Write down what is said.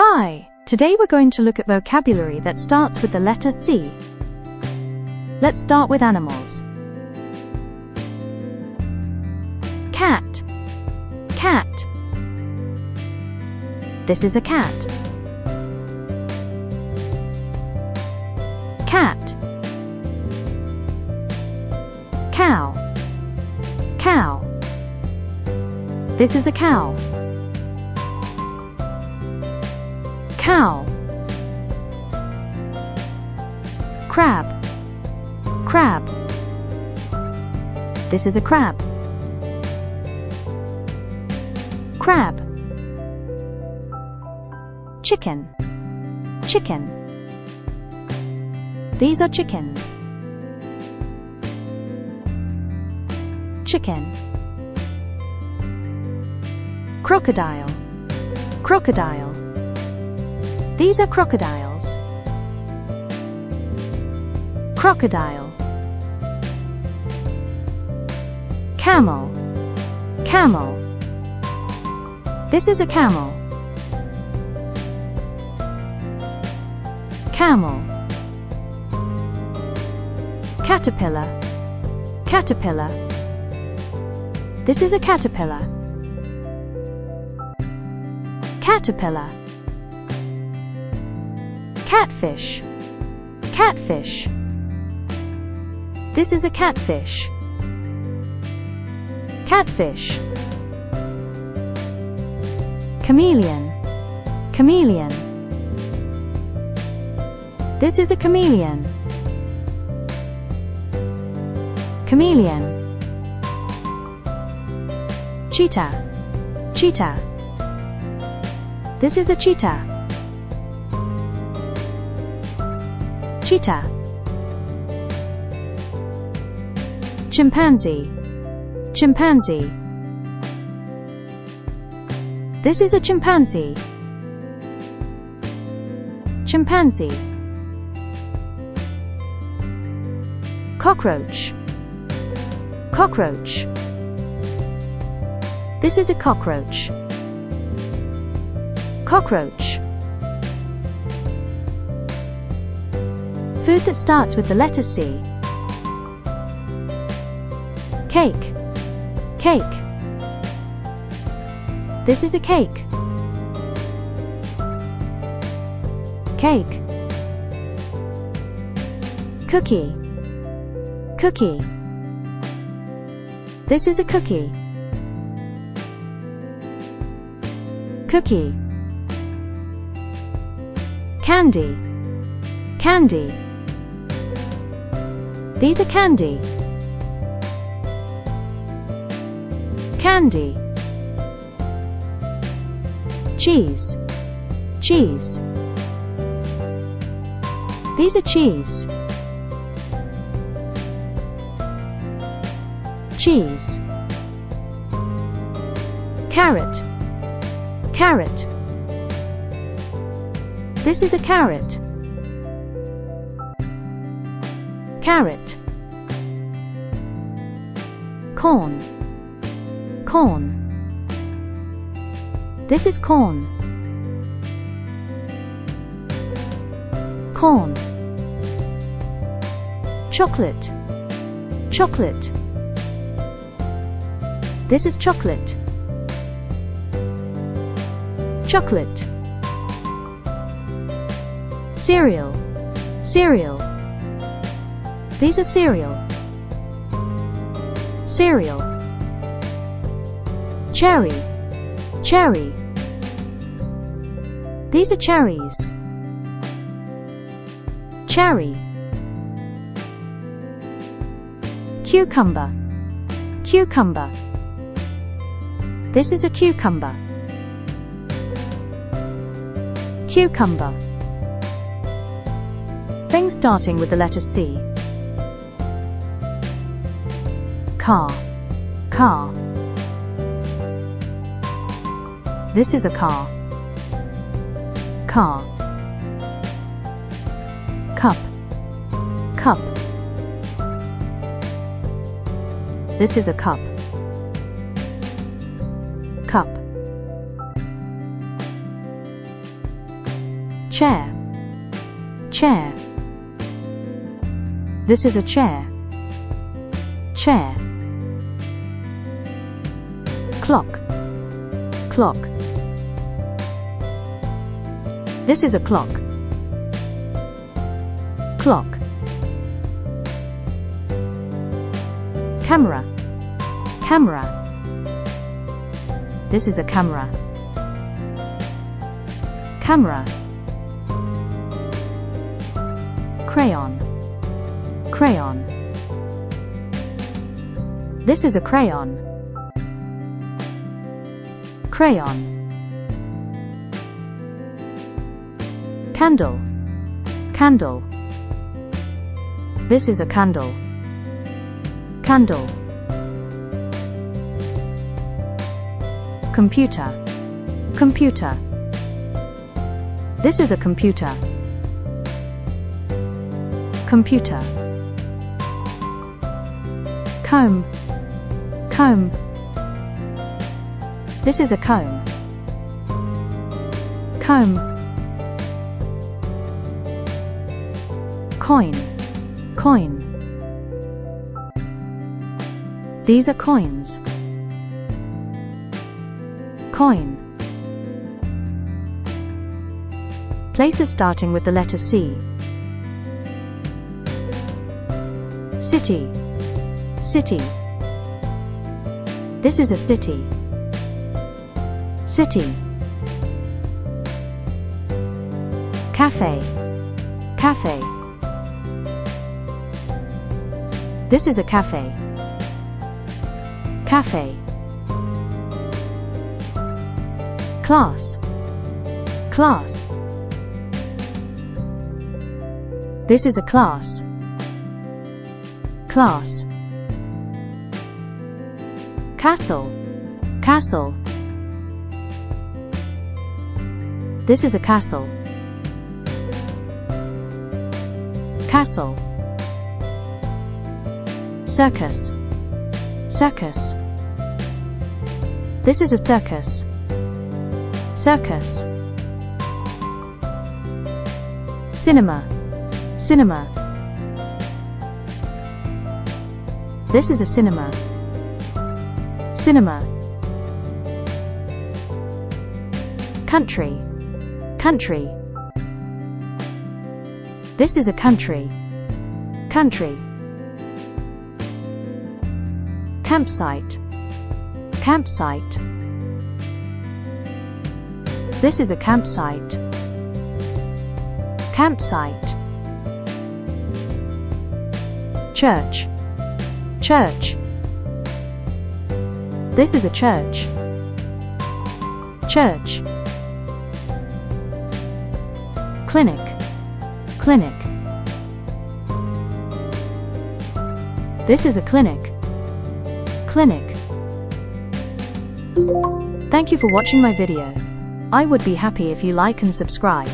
Hi! Today we're going to look at vocabulary that starts with the letter C. Let's start with animals. Cat. Cat. This is a cat. Cat. Cow. Cow. This is a cow. Cow. Crab. Crab. This is a crab. Crab. Chicken. Chicken. These are chickens. Chicken. Crocodile. Crocodile. These are crocodiles. Crocodile. Camel. Camel. This is a camel. Camel. Caterpillar. Caterpillar. This is a caterpillar. Caterpillar. Catfish. Catfish. This is a catfish. Catfish. Chameleon. Chameleon. This is a chameleon. Chameleon. Cheetah. Cheetah. This is a cheetah. Cheetah. Chimpanzee. Chimpanzee. This is a chimpanzee. Chimpanzee. Cockroach. Cockroach. This is a cockroach. Cockroach. Food that starts with the letter C. Cake. Cake. This is a cake. Cake. Cookie. Cookie. This is a cookie. Cookie. Candy. Candy. These are candy. Candy. Cheese. Cheese. These are cheese. Cheese. Carrot. Carrot. This is a carrot. Carrot. Corn. Corn. This is corn. Corn. Chocolate. Chocolate. This is chocolate. Chocolate. Cereal. Cereal. These are cereal. Cereal. Cherry. Cherry. These are cherries. Cherry. Cucumber. Cucumber. This is a cucumber. Cucumber. Things starting with the letter C. Car. Car. This is a car. Car. Cup. Cup. This is a cup. Cup. chair, chair. This is a chair, chair. Clock, clock. This is a clock, clock. Camera, camera. This is a camera, camera. Crayon, crayon. This is a crayon, crayon. Candle, candle. This is a candle, candle. Computer, computer. This is a computer, computer. Comb, comb. This is a comb, comb. Coin, coin. These are coins, coin. Places starting with the letter C. City, city. This is a city, city. Cafe, cafe. This is a cafe, cafe. Class, class. This is a class, class. Castle, castle. This is a castle, castle. Circus, circus. This is a circus, circus. Cinema, cinema. This is a cinema, cinema. Country, country. This is a country, country. Campsite, campsite. This is a campsite, campsite. Church, church. This is a church, church. Clinic, clinic. This is a clinic, clinic. Thank you for watching my video. I would be happy if you like and subscribe.